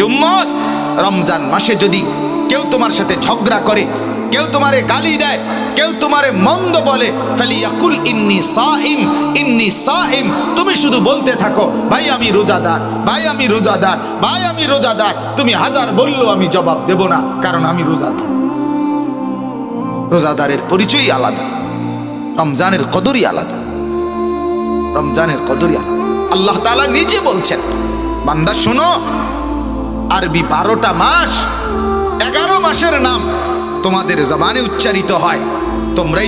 উম্মত, রমজান মাসে যদি কেউ তোমার সাথে ঝগড়া করে, কেউ তোমারে গালি দেয়, কেউ তোমারে মন্দ বলে, ফালিয়াকুল ইন্নী সাইম, ইন্নী সাইম। তুমি শুধু বলতে থাকো, ভাই আমি রোজাদার, ভাই আমি রোজাদার, ভাই আমি রোজাদার। তুমি হাজার বললেও আমি জবাব দেব না, কারণ আমি রোজাদার। রোজাদারের পরিচয়ই আলাদা, রমজানের কদরই আলাদা, রমজানের কদরই আলাদা। আল্লাহ তাআলা নিজে বলছেন, বান্দা শোনো, আরবি 12টা মাস, 11 মাসের নাম তোমাদের জবানে উচ্চারিত হয়,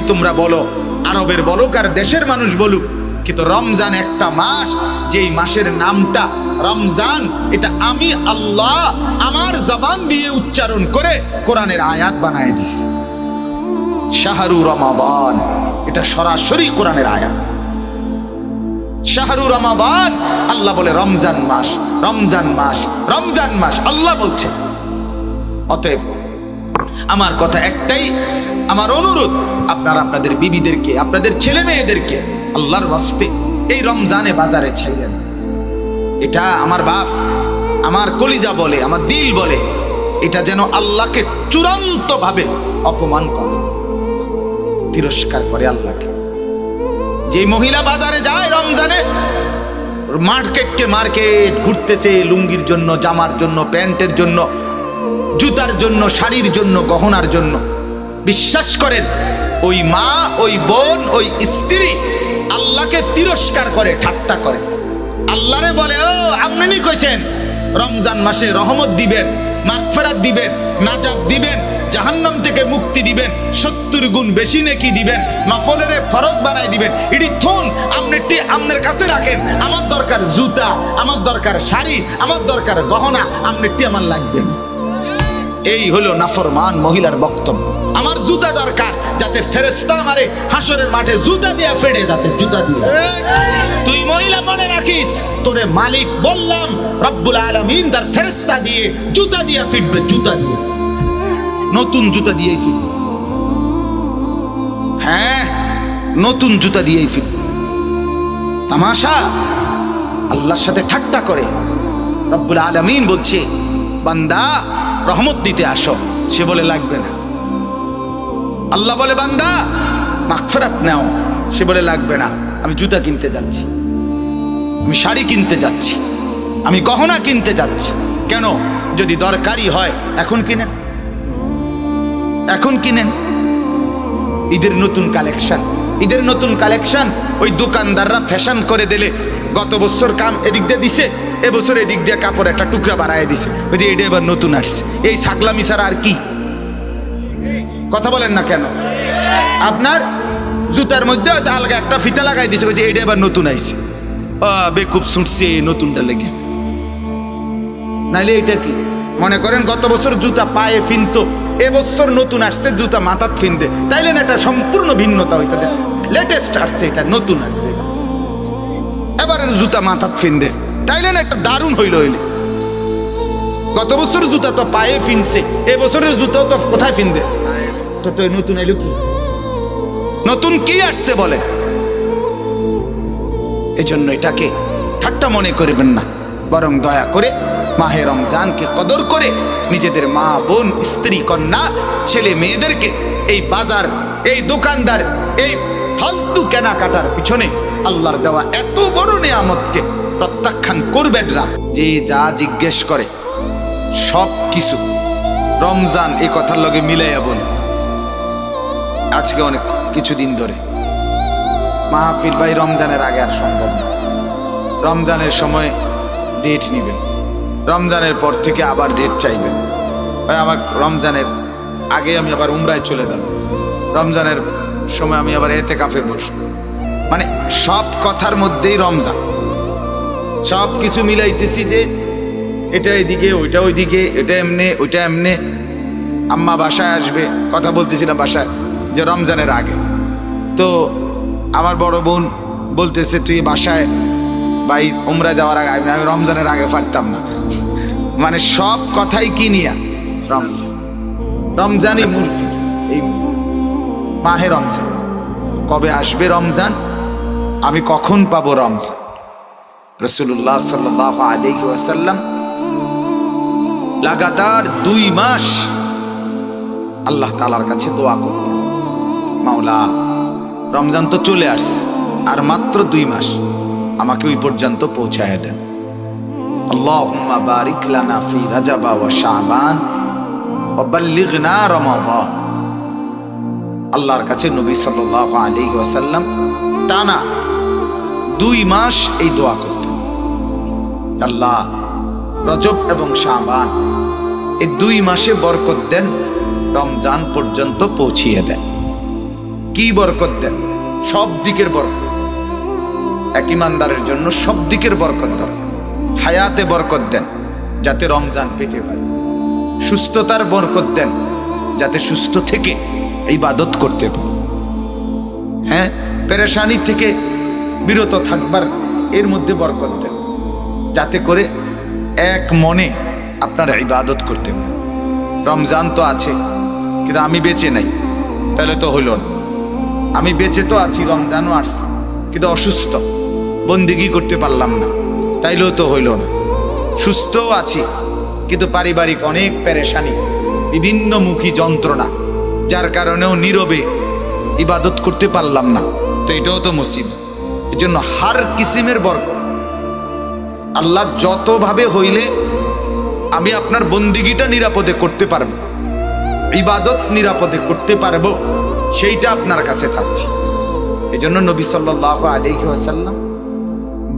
তোমরা বলো, আরবের বলুক আর দেশের মানুষ বলুক, কিন্তু রমজান একটা মাস, যেই মাসের নামটা রমজান, এটা আমি আল্লাহ আমার জবান দিয়ে উচ্চারণ করে কোরআনের আয়াত বানায় দিছি। শাহরু রমাদান, এটা সরাসরি কোরআনের আয়াত। শাহরু রমাদান, আল্লাহ বলে রমজান মাস, রমজান মাস, রমজান মাস, আল্লাহ বলছে। অতএব আমার কথা একটাই, আমার অনুরোধ, আপনারা আপনাদের বিবিদেরকে, আপনাদের ছেলে মেয়েদেরকে আল্লাহর ওয়াস্তে এই রমজানে বাজারে ছাইলেন। এটা আমার বাপ, আমার কলিজা বলে, আমার দিল বলে, এটা যেন আল্লাহকে চূড়ান্ত ভাবে অপমান করে, তিরস্কার করে আল্লাহকে। যে মহিলা বাজারে যায় রমজানে, মার্কেটকে মার্কেট ঘুরতেছে, লুঙ্গির জন্য, জামার জন্য, প্যান্টের জন্য, জুতার জন্য, শাড়ির জন্য, গহনার জন্য, বিশ্বাস করেন ওই মা, ওই বোন, ওই স্ত্রী আল্লাহকে তিরস্কার করে, ঠাট্টা করে। আল্লাহরে বলে, ও আপনি কইছেন রমজান মাসে রহমত দিবেন, মাগফিরাত দিবেন, নাজাত দিবেন, জাহান্নাম থেকে মুক্তি দিবেন, 70 গুণ বেশি নেকি দিবেন, নফলের ফরজ বানাই দিবেন। এটি থুন আপনি আপনার কাছে রাখেন। আমার দরকার জুতা, আমার দরকার শাড়ি, আমার দরকার গহনা, আপনি আমার লাগবে না। এই হলো নাফরমান মহিলার বক্তব্য। আমার জুতা দরকার, যাতে ফেরেশতা আমারে হাসরের মাঠে জুতা দিয়ে ফেড়ে, যাতে জুতা দিয়ে। তুই মহিলা মনে রাখিস, তোরে মালিক বললাম রব্বুল আলামিন তার ফেরেশতা দিয়ে জুতা দিয়ে ফিরবে, জুতা দিয়ে, নতুন জুতা দিয়েই ফিরবে। হ্যাঁ, নতুন জুতা দিয়েই ফিরবে। তামাশা, আল্লাহর সাথে ঠাট্টা করে। রব্বুল আলামিন বলছে, বান্দা রহমত দিতে আসো, সে বলে লাগবে না। আল্লাহ বলে, বান্দা মাগফিরাত নাও, সে বলে লাগবে না, আমি জুতা কিনতে যাচ্ছি, আমি শাড়ি কিনতে যাচ্ছি, আমি গহনা কিনতে যাচ্ছি। কেন? যদি দরকারি হয় এখন কিনেন, এখন কিনেন। ঈদের নতুন কালেকশন, ঈদের নতুন কালেকশন ওই দোকানদাররা ফ্যাশন করে দিলে, গত বছর কাম এদিক দিয়ে দিছে, এবছর এদিক দিয়ে কাপড় একটা টুকরা বাড়ায় দিছে, ওই যে এটা এবার নতুন আসছে। এই ছাগলামি ছাড়া আর কি? কথা বলেন না কেন? আপনার জুতার মধ্যে হয়তো আলগা একটা ফিতা লাগাই দিছে, ওই যে এটা এবার নতুন আইছে, বেকুব ছুটছে নতুনটা লেগে। নাইলে এটা কি মনে করেন, গত বছর জুতা পায়ে ফিনতো, এবছর নতুন আসছে জুতা মাথাত ফিনতে, তাইলে না এটা সম্পূর্ণ ভিন্নতা হইতো। লেটেস্ট আসছে, এটা নতুন আসছে, এবার জুতা মাথাত ফিনতে, তাইলে না একটা দারুণ হইল। হইলে গত বছর জুতা তো পায়ে ফিনছে, এবছরের জুতা তো কোথায় ফিনবে? তো তো নতুন এলো কি? নতুন কি আসছে বলে? এজন্য এটাকে ঠাট্টা মনে করবেন না, বরং দয়া করে মাহে রমজানকে কদর করে নিজেদের মা, বোন, স্ত্রী, কন্যা, ছেলে মেয়েদেরকে এই বাজার, এই দোকানদার, এই ফালতু কেনাকাটার পিছনে আল্লাহর দেওয়া এত বড় নিয়ামতকে প্রত্যাখ্যান করবেন না। যে যা জিজ্ঞেস করে সব কিছু রমজান এই কথার লগে মিলাইয়া বলে। আজকে অনেক কিছুদিন ধরে মাহফিল ভাই রমজানের আগে আর সম্ভব না, রমজানের সময় ডেট নিবেন, রমজানের পর থেকে আবার ডেট চাইবেন। ভাই আমার রমজানের আগে আমি আবার উমরায় চলে যাব, রমজানের সময় আমি আবার এতেকাফে বসবো। মানে সব কথার মধ্যেই রমজান, সব কিছু মিলাইতেছি যে এটা এদিকে, ওইটা ওইদিকে, এটা এমনে, ওইটা এমনে। আম্মা বাসায় আসবে, কথা বলতেছিলাম বাসায় যে রমজানের আগে, তো আমার বড় বোন বলতেছে তুই বাসায় ভাই উমরা যাওয়ার আগে, আমি রমজানের আগে পারতাম না। মানে সব কথাই কি নিয়া রমজান, রমজানই মূল ফির। এই মাহে রমজান কবে আসবে, রমজান আমি কখন পাবো রমজান। রাসূলুল্লাহ সাল্লাল্লাহু আলাইহি ওয়াসাল্লাম লাগাতার 2 মাস আল্লাহ তাআলার কাছে দোয়া করতেন, মাওলা রমজান তো চলে আসছে, আর মাত্র 2 মাস, আমাকে ওই পর্যন্ত পৌঁছায় দেন। আল্লাহুম্মা বারিক লানা ফি রাজাবা ওয়া শাবান ওয়া বাল্লিগনা রমাদান। আল্লাহর কাছে নবী সাল্লাল্লাহু আলাইহি ওয়াসাল্লাম টানা 2 মাস এই দোয়া করতেন, আল্লাহ রজব এবং শাবান এই 2 মাসে বরকত দেন, রমজান পর্যন্ত পৌঁছিয়ে দেন। কি বরকত দেন? সব দিকের বরকত। এক ইমানদারের জন্য সব দিকের বরকত দরকার। হায়াতে বরকত দেন যাতে রমজান পেতে পারে, সুস্থতার বরকত দেন যাতে সুস্থ থেকে ইবাদত করতে পারে, হ্যাঁ, পেরেশানি থেকে বিরত থাকবার এর মধ্যে বরকত দেন যাতে করে এক মনে আপনারা ইবাদত করতে পারেন। রমজান তো আছে কিন্তু আমি বেঁচে নাই, তাহলে তো হইল না। আমি বেঁচে তো আছি, রমজানও আসছে কিন্তু অসুস্থ, বন্দিগি করতে পারলাম না, তাইলেও তো হইল না। সুস্থও আছি কিন্তু পারিবারিক অনেক পেরেশানি, বিভিন্ন মুখী যন্ত্রণা, যার কারণেও নীরবে ইবাদত করতে পারলাম না, তো এটাও তো মুসিবত। এই জন্য হার কিসিমের বরকত আল্লাহ যতভাবে হইলে আমি আপনার বন্দিগিটা নিরাপদে করতে পারবো, ইবাদত নিরাপদে করতে পারবো, সেইটা আপনার কাছে চাচ্ছি। এই জন্য নবী সাল্লাল্লাহু আলাইহি ওয়াসাল্লাম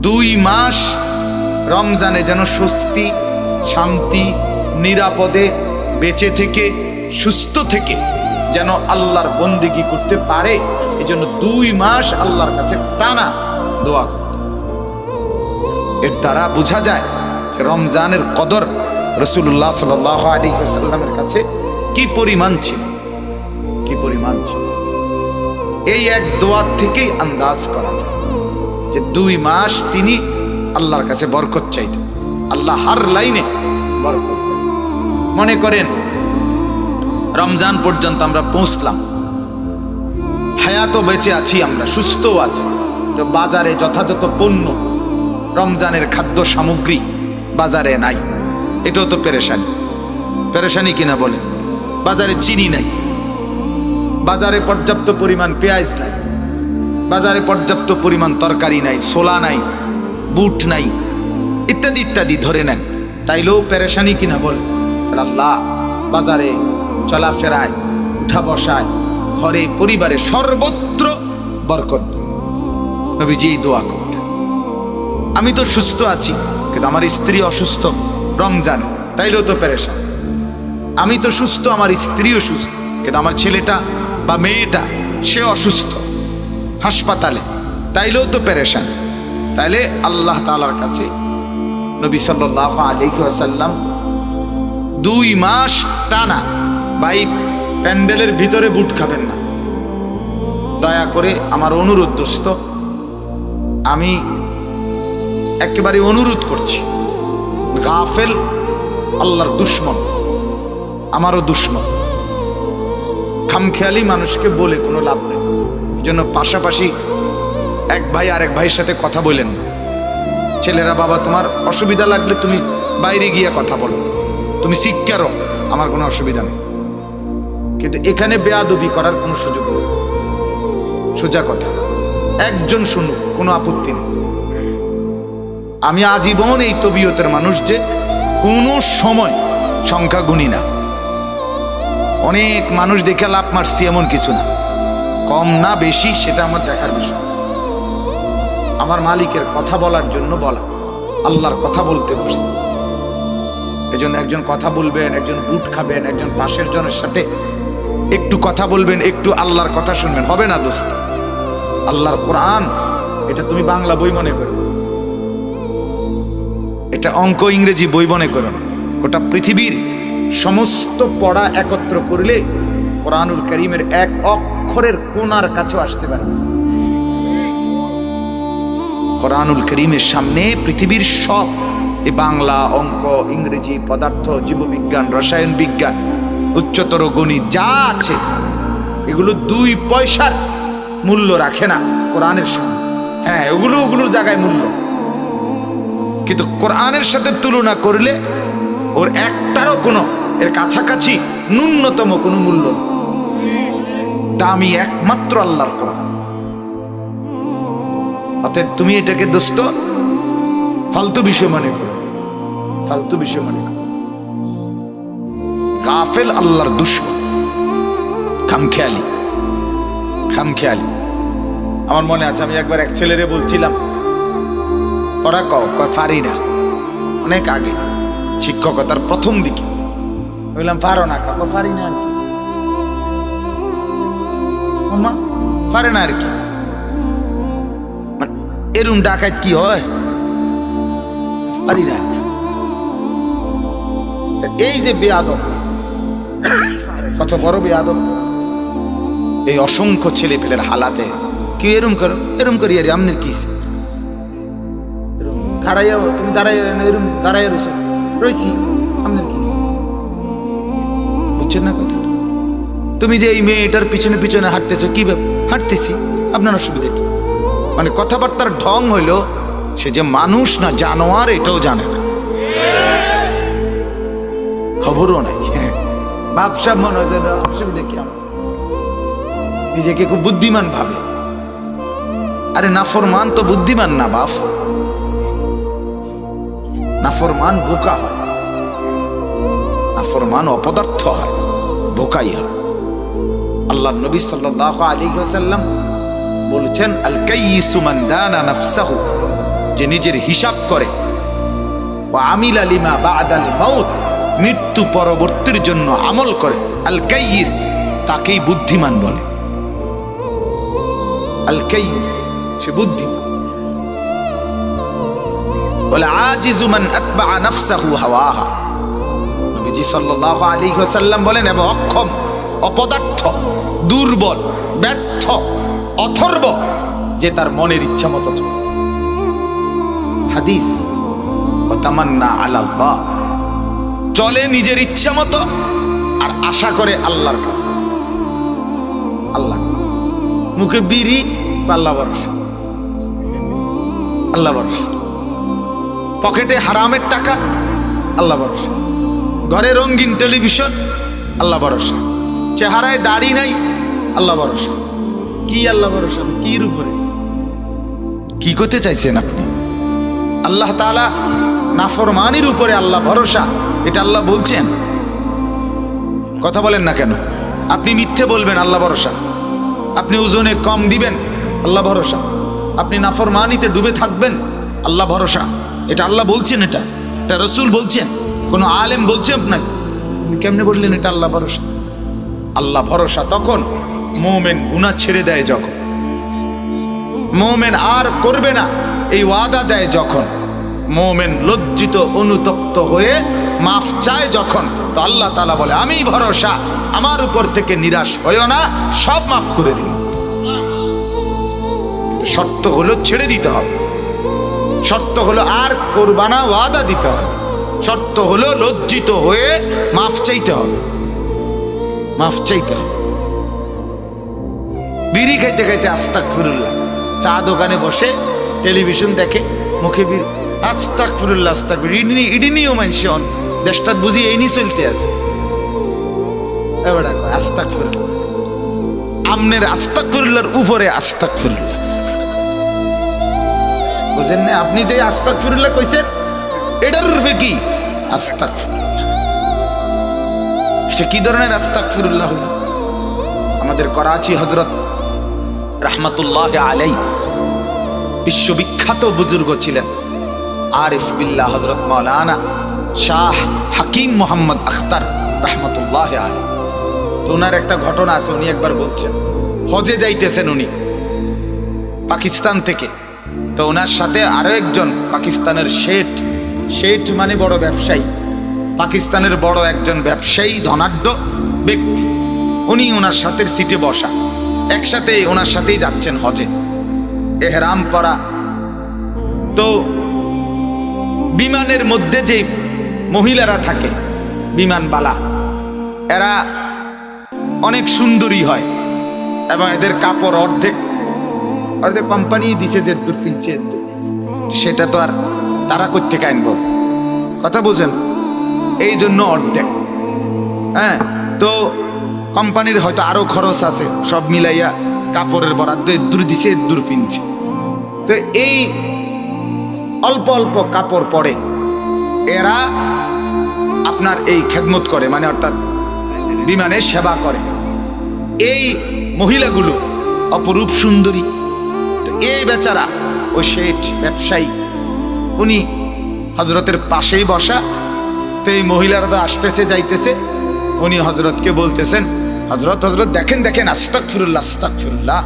2 মাস রমজানে যেন স্বস্তি, শান্তি, নিরাপদে বেঁচে থেকে সুস্থ থেকে যেন আল্লাহর বন্দেগী করতে পারে, এই জন্য 2 মাস আল্লাহর কাছে টানা দোয়া করতে। এর দ্বারা বোঝা যায় যে রমজানের কদর রাসূলুল্লাহ সাল্লাল্লাহু আলাইহি ওয়াসাল্লামের কাছে কি পরিমাণ ছিল, কি পরিমাণ ছিল। এই এক দোয়া থেকেই আন্দাজ করা যায় যে 2 মাস তিনি আল্লাহর কাছে বরকত চাইতেন। আল্লাহ হার লাইনে বরকত দেন। মনে করেন রমজান পর্যন্ত আমরা পৌঁছলাম, হায়াতও বেঁচে আছি, আমরা সুস্থও আছি, তো বাজারে যথাযথ পণ্য, রমজানের খাদ্য সামগ্রী বাজারে নাই, এটাও তো পেরেশানি। পেরেশানি কিনা বলেন? বাজারে চিনি নাই, বাজারে পর্যাপ্ত পরিমাণ পেঁয়াজ নাই, বাজারে পর্যাপ্ত পরিমাণ তরকারি নাই, ছোলা নাই, বুট নাই, ইত্যাদি ইত্যাদি ধরে নেন, তাইলেও পেরেশানি কিনা বলেন? আল্লাহ বাজারে চলাফেরায়, উঠা বসায়, ঘরে, পরিবারে সর্বত্র বরকত দেন। নবীজি এই দোয়া করতেন। আমি তো সুস্থ আছি কিন্তু আমার স্ত্রী অসুস্থ রমজান, তাইলেও তো পেরেশান। আমি তো সুস্থ, আমার স্ত্রীও সুস্থ, কিন্তু আমার ছেলেটা বা মেয়েটা সে অসুস্থ, হাসপাতালে, তাইলেও তো পেরেশান। তাইলে আল্লাহ তাআলার কাছে নবী সাল্লাল্লাহু আলাইহি ওয়াসাল্লাম 2 মাস টানা, ভাই প্যান্ডেলের ভিতরে বুট খাবেন না, দয়া করে আমার অনুরোধ দোস্ত, আমি একেবারে অনুরোধ করছি, গাফেল আল্লাহর দুশ্মন, আমারও দুশ্মন। খামখেয়ালি মানুষকে বলে কোনো লাভ নেই। এই জন্য পাশাপাশি এক ভাই আরেক ভাইয়ের সাথে কথা বলেন। ছেলেরা, বাবা তোমার অসুবিধা লাগলে তুমি বাইরে গিয়ে কথা বলো, তুমি শিক্ষারও, আমার কোনো অসুবিধা নেই, কিন্তু এখানে বেয়াদবি করার কোনো সুযোগ নেই। সোজা কথা, একজন শুনুক, কোনো আপত্তি নেই। আমি আজীবন এই তবিয়তের মানুষ যে কোনো সময় সংখ্যা গুনি না। অনেক মানুষ দেখে লাভ মারছি এমন কিছু না, কম না বেশি সেটা আমার দেখার বিষয়। আমার মালিকের কথা বলার জন্য বলা, আল্লাহর কথা বলতে বসছি। এজন্য একজন কথা বলবেন, একজন বুট খাবেন, একজন পাশের জনের সাথে একটু কথা বলবেন, একটু আল্লাহর কথা শুনবেন, হবে না দোস্ত? আল্লাহর কোরআন এটা তুমি বাংলা বই মনে করো, এটা অঙ্ক ইংরেজি বই মনে করো না, ওটা পৃথিবীর সমস্ত পড়া একত্র করলে কোরআনুল কারীমের এক অক্ষরের কোণার কাছেও আসতে পারে। কোরআনুল কারীমের সামনে পৃথিবীর সব, এই বাংলা, অঙ্ক, ইংরেজি, পদার্থ, জীববিজ্ঞান, রসায়ন বিজ্ঞান, উচ্চতর গণিত যা আছে, এগুলো 2 পয়সার মূল্য রাখে না কোরআনের সামনে। হ্যাঁ, ওগুলোর জায়গায় মূল্য, কিন্তু কোরআনের সাথে তুলনা করলে ওর একটারও কোনো এর কাছাকাছি ন্যূনতম কোনো মূল্য নেই। দামি একমাত্র আল্লাহর কোরআন। অতএব তুমি এটাকে দোস্ত ফালতু বিষয় মনে করো, ফালতু বিষয় মনে করো। গাফেল আল্লাহর দুশমন, খামখেয়ালি, খামখেয়ালি। আমার মনে আছে আমি একবার এক ছেলেরে বলছিলাম, ওরা কয় পারি না, অনেক আগে শিক্ষকতার প্রথম দিকে বললাম পারো না, কাকা পারি না আর কি, পারে না আর কি। এরম ডাকাত কি হয়, পারি না আর কি। এই যে বেয়াদব, কত বড় বেয়াদব, এই অসংখ্য ছেলে পেলের হালাতে কি এরম করো, এরম করি আর আমনের কি খারাইয়া তুমি দাঁড়াইয়া এরম দাঁড়াইয়া রয়েছি, আমনের কি বুঝছেন না কথা? তুমি যে এই মেয়েটার পিছনে পিছনে হাঁটতেছো, কি হাঁটতেছি, আপনার অসুবিধা কি? মানে কথাবার্তার ঢং হইলো সে যে মানুষ না জানোয়ার এটাও জানে না, খবরও নাই। হ্যাঁ, ভাবসাব মনে হয় অসুবিধা কি, আমার নিজেকে খুব বুদ্ধিমান ভাবে। আরে নাফরমান তো বুদ্ধিমান না বাপ, নাফরমান বোকা হয়, নাফরমান অপদার্থ হয়, বোকাই হয়। আল্লাহ নবী সাল্লাল্লাহু আলাইহি ওয়াসাল্লাম বলেছেন, আল কাইয়িসু মান দানা নাফসাহু, যে নিজের হিসাব করে, ওয়া আমিলা লিমা বা'দাল মাউত, মৃত্যু পরবর্তীর জন্য আমল করে, আল কাইয়িস, তাকেই বুদ্ধিমান বলে। আল কাইয়িস, সে বুদ্ধিমান। ওয়াল আজিজু মান আতবা নাফসাহু হাওয়াহা, নবীজি সাল্লাল্লাহু আলাইহি ওয়াসাল্লাম বলেন, এবং অক্ষম, অপদার্থ, দুর্বল, ব্যর্থ, অথর্ব, যে তার মনের ইচ্ছা মতো চলে। হাদিস, ওয়া তামান্না আলাল্লাহ, চলে নিজের ইচ্ছা মতো আর আশা করে আল্লাহর কাছে। আল্লাহ, মুখে বিড়ি, আল্লাহ ভরসা, আল্লাহ ভরসা, পকেটে হারামের টাকা, আল্লাহ ভরসা, ঘরে রঙিন টেলিভিশন, আল্লাহ ভরসা, চেহারায় দাড়ি নাই, আল্লাহ ভরসা। কি আল্লাহ ভরসা, কি উপরে কি করতে চাইছেন আপনি? আল্লাহ তাআলা নাফরমানির উপরে আল্লাহ ভরসা, এটা আল্লাহ বলছেন। কথা বলেন না কেন? আপনি মিথ্যে বলবেন, আল্লাহ ভরসা। আপনি ওজনে কম দিবেন, আল্লাহ ভরসা। আপনি নাফরমানিতে ডুবে থাকবেন, আল্লাহ ভরসা। এটা আল্লাহ বলছেন, এটা রসুল বলছেন, কোনো আলেম বলছে আপনাকে? কেমনে বললেন এটা আল্লাহ ভরসা? আল্লাহ ভরসা তখন মুমিন গুনাহ ছেড়ে দেয় যখন, মুমিন আর করবে না এই ওয়াদা দেয় যখন, মুমিন লজ্জিত অনুতপ্ত হয়ে মাফ চায় যখন, তো আল্লাহ তাআলা বলে, আমি ভরসা, আমার উপর থেকে নিরাশ হইও না, সব মাফ করে দিই। শর্ত হলো ছেড়ে দিতে হবে, শর্ত হলো আর করবা না, ওয়াদা দিতে হবে, শর্ত হলো লজ্জিত হয়ে মাফ চাইতে হবে, মাফ চাইতে হবে। বিড়ি খাইতে খাইতে আস্তাগফিরুল্লাহ, চা দোকানে বসে টেলিভিশন দেখে, মুখে বিড়ি, আস্তাগফিরুল্লাহ, আস্তাগফিরুল্লাহ, ইডি নিও মানছে অন দেশটা বুঝি এই নি চলতে আছে। এবার আস্তাগফিরুল্লাহ, আমনের আস্তাগফিরুল্লাহর উপরে আস্তাগফিরুল্লাহ, বুঝেন না? আপনি যে আস্তাগফিরুল্লাহ কইছেন, এটার রূপে কি আস্তাগফিরুল্লাহ? এটা কি ধরনের আস্তাগফিরুল্লাহ হলো? আমাদের করাচি হযরত রাহমাতুল্লাহ আলাইহি বিশ্ববিখ্যাত বুজুর্গ ছিলেন, আরিফ বিল্লাহ হযরত মাওলানা শাহ হাকিম মোহাম্মদ আখতার রাহমাতুল্লাহ আলাইহি। তো ওনার একটা ঘটনা আছে, উনি একবার বলছেন, হজে যাইতেছেন উনি পাকিস্তান থেকে। তো ওনার সাথে আরো একজন পাকিস্তানের শেঠ মানে বড় ব্যবসায়ী, পাকিস্তানের বড় একজন ব্যবসায়ী, ধনাঢ্য ব্যক্তি, উনি ওনার সাথে সিটে বসা, একসাথে ওনার সাথেই যাচ্ছেন হজে, এহরাম পরা। তো বিমানের মধ্যে যে মহিলারা থাকে, বিমানবালা, এরা অনেক সুন্দরী হয় এবং এদের কাপড় অর্ধেক কোম্পানি দিছে, যে দূর কিনছে, সেটা তো আর তারা করতে আনবো, কথা বুঝেন? এই জন্য অর্ধেক। হ্যাঁ, তো কোম্পানির হয়তো আরো খরচ আছে, সব মিলাইয়া কাপড়ের বরাদ্দ দূর দিছে, দূর পিনছে। তো এই অল্প অল্প কাপড় পরে এরা আপনার এই খেদমত করে, মানে অর্থাৎ বিমানের সেবা করে। এই মহিলাগুলো অপরূপ সুন্দরী। তো এই বেচারা ওই শেঠ ব্যবসায়ী, উনি হজরতের পাশেই বসা। তো এই মহিলারা তো আসতেছে যাইতেছে, উনি হজরতকে বলতেছেন, হজরত হজরত দেখেন দেখেন, আস্তাগফিরুল্লাহ আস্তাগফিরুল্লাহ,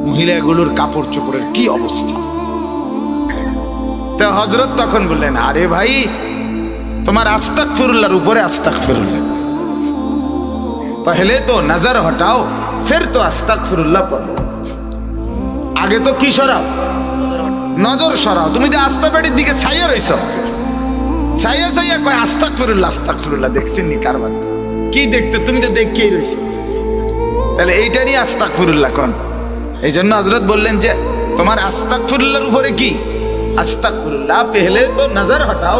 মহিলাগুলোর কাপড় চোপড়ের কি অবস্থা। তো হজরত তখন বললেন, আরে ভাই, তোমার আস্তাগফিরুল্লাহর উপরে আস্তাগফিরুল্লাহ, পহলে তো নজর হটাও ফির তো আস্তাগফিরুল্লাহ পড়ো। আগে তো কি সরাও? নজর সরাও। তুমি যে আস্তা বাড়ির দিকে ছাইয়া রইছ, ছাইয়া ছাইয়া কয় আস্তাগফিরুল্লাহ আস্তাগফিরুল্লাহ, দেখছেন নি কারবার কি দেখতে? তুমি তো দেখেই রইছ, তাহলে এইটা নিয়ে আস্তাগফিরুল্লাহ কোন? এই জন্য হযরত বললেন যে তোমার আস্তাগফিরুল্লাহর উপরে কি? আস্তাগফিরুল্লাহ পেহলে তো নজর হটাও,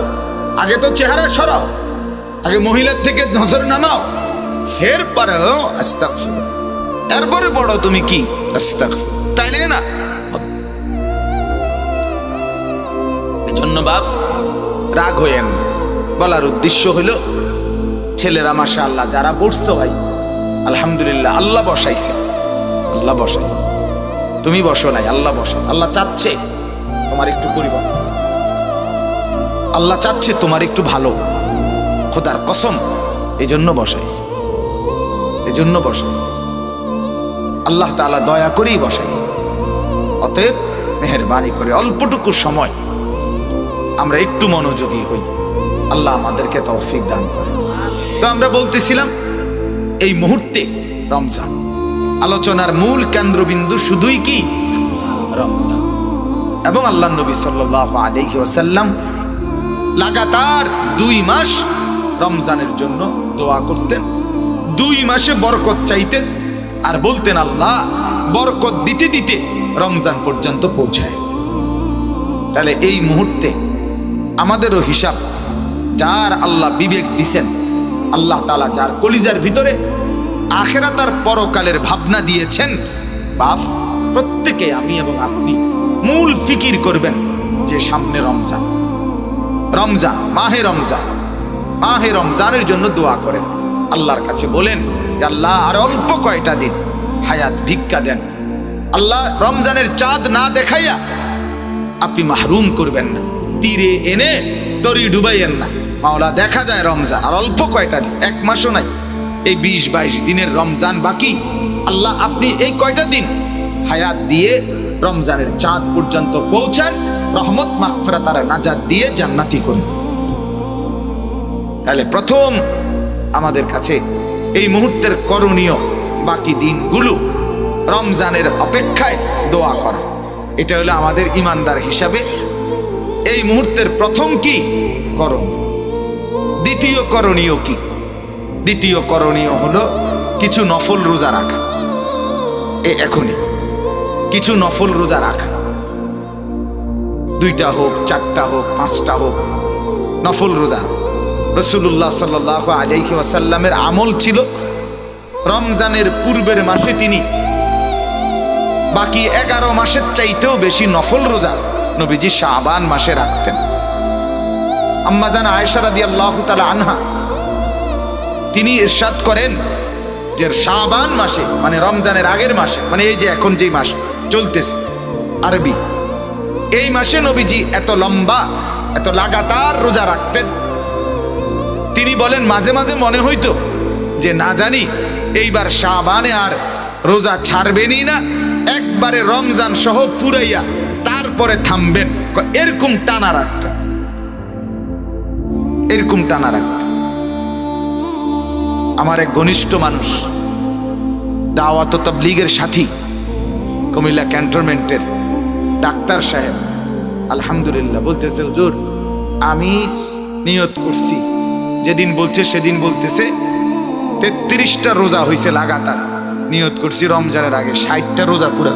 আগে তো চেহারা সরাও, আগে মহিলার থেকে নজর নামাও, ফের পড়ো আস্তাগফিরুল্লাহ, এরপরে পড়ো তুমি কি আস্তাগফিরুল্লাহ, তাইলে না? এজন্য বাপ রাগ হইয়েন। বলার উদ্দেশ্য হলো, ছেলেরা মাশাআল্লাহ যারা পড়ছো ভাই, আলহামদুলিল্লাহ, আল্লাহ বসাইছে, আল্লাহ বসাইছে, তুমি বসো নাই, আল্লাহ বসে। আল্লাহ চাচ্ছে তোমার একটু পরিবর্তন, আল্লাহ চাচ্ছে তোমার একটু ভালো, খোদার কসম, এই জন্য বসাইছে, এই জন্য বসাইছে। আল্লাহ তাআলা দয়া করেই বসাইছে। অতএব মেহেরবানি করে অল্পটুকু সময় আমরা একটু মনোযোগী হই, আল্লাহ আমাদেরকে তৌফিক দান করে। তো আমরা বলতেছিলাম এই মুহূর্তে রমজান, আলোচনার মূল কেন্দ্রবিন্দু শুধুই কি? রমজান। এবং আল্লাহ নবী সাল্লাল্লাহু আলাইহি ওয়াসাল্লাম লাগাতার 2 মাস রমজানের জন্য দোয়া করতেন, 2 মাসে বরকত চাইতেন, আর বলতেন আল্লাহ বরকত দিতে দিতে রমজান পর্যন্ত পৌঁছায়। তাহলে এই মুহূর্তে আমাদেরও হিসাব, যার আল্লাহ বিবেক দিছেন, আল্লাহ তাআলা যার কলিজার ভিতরে আখিরাত আর পরকালের ভাবনা দিয়েছেন, বাপ প্রত্যেকে, আমি এবং আপনি মূল ফিকির করবেন যে সামনে রমজান, রমজান, মাহে রমজান, মাহে রমজানের জন্য দোয়া করেন, আল্লাহর কাছে বলেন যে আল্লাহ আর অল্প কয়টা দিন হায়াত ভিক্ষা দেন, আল্লাহ রমজানের চাঁদ না দেখাইয়া আপনি মাহরুম করবেন না, তীরে এনে তরি ডুবাইয়েন না, মাওলা দেখা যায় রমজান আর অল্প কয়টা দিন, 1 মাসও নাই, এই 20-22 দিনের রমজান বাকি, আল্লাহ আপনি এই কয়টা দিন হায়াত দিয়ে রমজানের চাঁদ পর্যন্ত পৌঁছান, রহমত মাগফিরাত আর নাজাত দিয়ে জান্নাতি করে দিন। তাহলে প্রথম আমাদের কাছে এই মুহূর্তের করণীয়, বাকি দিনগুলো রমজানের অপেক্ষায় দোয়া করা, এটা হলো আমাদের ইমানদার হিসাবে এই মুহূর্তের প্রথম কি করণীয়। দ্বিতীয় করণীয় কি? দ্বিতীয় করণীয় হলো কিছু নফল রোজা রাখা। এখনই কিছু নফল রোজা রাখা, 2টা হোক, 4টা হোক, 5টা হোক, নফল রোজা। রাসূলুল্লাহ সাল্লাল্লাহু আলাইহি ওয়াসাল্লামের আমল ছিল রমজানের পূর্বের মাসে তিনি বাকি 11 মাসের চাইতেও বেশি নফল রোজা নবীজি শাবান মাসে রাখতেন। আম্মা জান আয়েশা রাদিয়াল্লাহু তাআলা আনহা তিনি ইরশাদ করেন যে শাবান মাসে, মানে রমজানের আগের মাসে, মানে এই যে এখন যে মাস চলতেছে আরবি, এই মাসে নবীজি এত লম্বা, এত লাগাতার রোজা রাখতেন। তিনি বলেন মাঝে মাঝে মনে হইতো যে না জানি এইবার শাবানে আর রোজা ছাড়বেনই না, একবারে রমজান সহ পুরাইয়া তারপরে থামবেন, এরকম টানা রাখতেন, এরকম টানা রাখতেন। আমার এক ঘনিষ্ঠ মানুষ, দাওয়াত ও তাবলীগের সাথী, কুমিল্লা ক্যান্টনমেন্টের ডাক্তার সাহেব, আলহামদুলিল্লাহ, বলতেছে হুজুর আমি নিয়ত করছি, যেদিন বলছে সেদিন বলতেছে 33টা রোজা হয়েছে লাগাতার, নিয়ত করছি রমজানের আগে 60টা রোজা পুরা।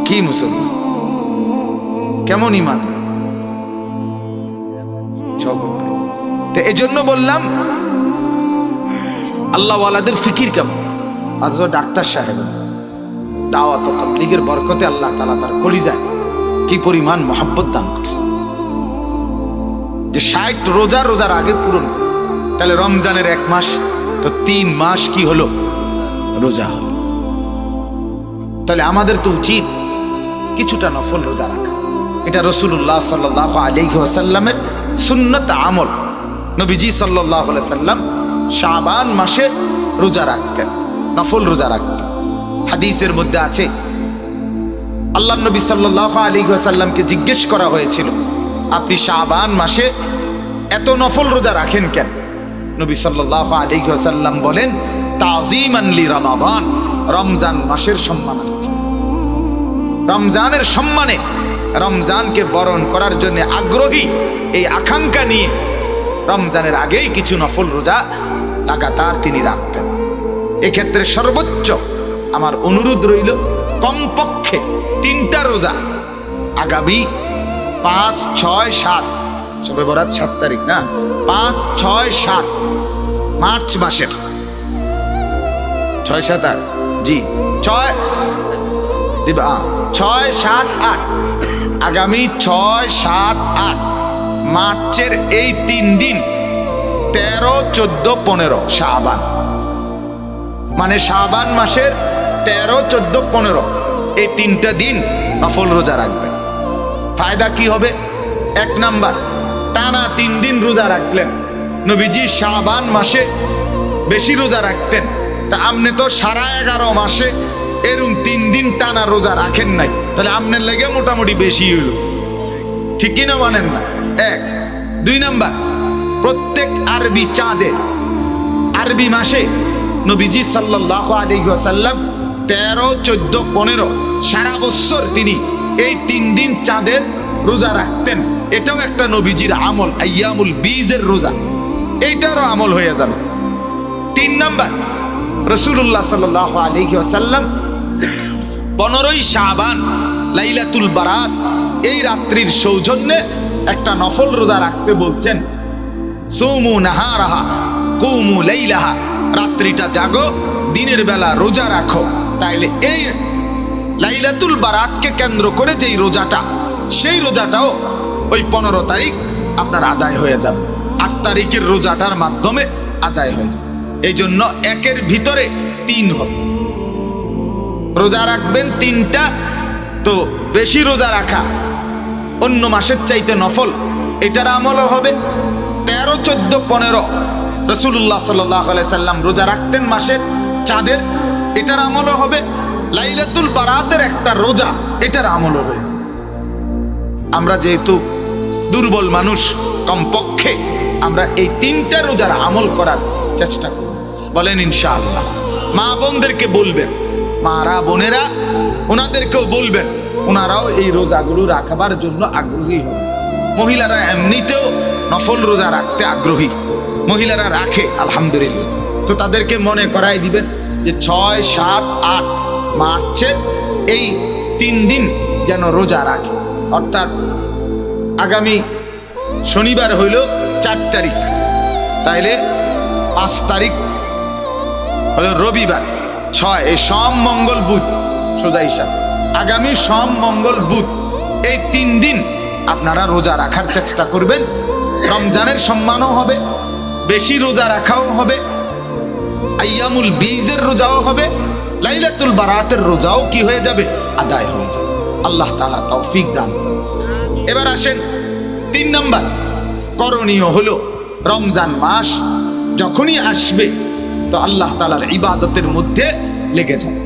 কি মুসলমান, কেমন ইমান, জগৎ তো এজন্য বললাম আল্লাহওয়ালাদের ফিকির কেমন, অথচ ডাক্তার সাহেব দাওয়াত ও তাবলীগের বরকতে আল্লাহ তাআলা তার কলিজায় কি পরিমাণ মহব্বত দান করছে যে 60 রোজার আগে পূরণ। তাহলে রমজানের 1 মাস তো 3 মাস কি হলো, রোজা হলো। তাহলে আমাদের তো উচিত কিছুটা নফল রোজা রাখা। এটা রাসূলুল্লাহ সাল্লাল্লাহু আলাইহি ওয়াসাল্লামের সুন্নত আমল। নবীজি সাল্লাল্লাহু আলাইহি সাল্লাম শাবান মাসে রোজা রাখতেন, নফল রোজা রাখতেন। হাদিসের মধ্যে আছে আল্লাহর নবী সাল্লাল্লাহু আলাইহি ওয়াসাল্লামকে জিজ্ঞেস করা হয়েছিল, আপনি শাবান মাসে এত নফল রোজা রাখেন কেন? নবী সাল্লাল্লাহু আলাইহি ওয়াসাল্লাম বলেন, তাযীমান লি রমাদান, রমজান মাসের সম্মানার্থে, রমজানের সম্মানে, রমজানকে বরণ করার জন্য আগ্রহী, এই আকাঙ্ক্ষা নিয়ে রমজানের আগেই কিছু নফল রোজা লাগাতার তিনি রাখতেন। এক্ষেত্রে সর্বোচ্চ আমার অনুরোধ রইল কমপক্ষে 3টা রোজা আগামী 5, 6, 7, শবে বরাত 7 তারিখ না, 5, 6, 7 মার্চ মাসের 6, 7, 8 জি 6, 7, 8 আগামী 6, 7, 8 মার্চের এই 3 দিন 13, 14, 15 শাবান, মানে শাবান মাসের 13, 14, 15 এই 3টা দিন নফল রোজা রাখবেন। ফায়দা কি হবে? 1 নাম্বার, টানা 3 দিন রোজা রাখলেন। নবীজি শাবান মাসে বেশি রোজা রাখতেন, তা আপনি তো সারা 11 মাসে এরকম 3 দিন টানা রোজা রাখেন নাই, তাহলে আপনার লেগে মোটামুটি বেশি হইল, ঠিক কিনা মানেন না? 1, 2 নাম্বার, প্রত্যেক আরবি চাঁদে, আরবি মাসে নবীজি সাল্লাল্লাহু আলাইহি ওয়াসাল্লাম 13, 14, 15 সারা বছর তিনি এই 3 দিন চাঁদের রোজা রাখতেন। এটাও একটা নবীজির আমল, আইয়ামুল বীজের রোজা, এইটারও আমল হয়ে যাবে। 3 নাম্বার, রাসূলুল্লাহ সাল্লাল্লাহু আলাইহি ওয়াসাল্লাম 15ই শাবান লাইলাতুল বারাত এই রাত্রির সৌজন্যে একটা নফল রোজা রাখতে বলছেন। সুমু নাহারাহা কুমু লাইলাহা, রাত্রিটা জাগো, দিনের বেলা রোজা রাখো। তাইলে এই লাইলাতুল বারাতকে কেন্দ্র করে যেই রোজাটা, সেই রোজাটাও ওই 15 তারিখ আপনার আদায় হয়ে যাবে, 8 তারিখের রোজাটার মাধ্যমে আদায় হয়ে যাবে। এই জন্য 1-এর ভিতরে 3 হবে, রোজা রাখবেন 3টা। তো বেশি রোজা রাখা অন্য মাসের চাইতে নফল, এটার আমলও হবে। 13, 14, 15 রাসূলুল্লাহ সাল্লাল্লাহু আলাইহি সাল্লাম রোজা রাখতেন মাসের চাঁদের, এটার আমলও হবে। লাইলাতুল বারাতের একটা রোজা, এটার আমলও হয়েছে। আমরা যেহেতু দুর্বল মানুষ, কমপক্ষে আমরা এই 3টা রোজার আমল করার চেষ্টা করব, বলেন ইনশাআল্লাহ। মা বোনদেরকে বলবেন, মারা বোনেরা ওনাদেরকেও বলবেন, ওনারাও এই রোজাগুলো রাখবার জন্য আগ্রহী হবে। মহিলারা এমনিতেও নফল রোজা রাখতে আগ্রহী, মহিলারা রাখে আলহামদুলিল্লাহ। তো তাদেরকে মনে করাই দিবেন যে 6, 7, 8 মার্চের এই 3 দিন যেন রোজা রাখে। অর্থাৎ আগামী শনিবার হইল 4 তারিখ, তাইলে 5 তারিখ হলো রবিবার, 6 এই সোম মঙ্গল বুধ, সোজা হিসাব আগামী সোম মঙ্গল বুধ এই 3 দিন আপনারা রোজা রাখার চেষ্টা করবেন। রমজানের সম্মানও হবে, বেশি রোজা রাখাও হবে, আইয়ামুল বীজের রোজাও হবে, লাইলাতুল বারাতের রোজাও কি হয়ে যাবে, আদায় হয়ে যাবে। আল্লাহ তাআলা তৌফিক দান। এবার আসেন 3 নাম্বার করণীয় হলো, রমজান মাস যখনই আসবে তো আল্লাহ তাআলার ইবাদতের মধ্যে লেগে যাবে।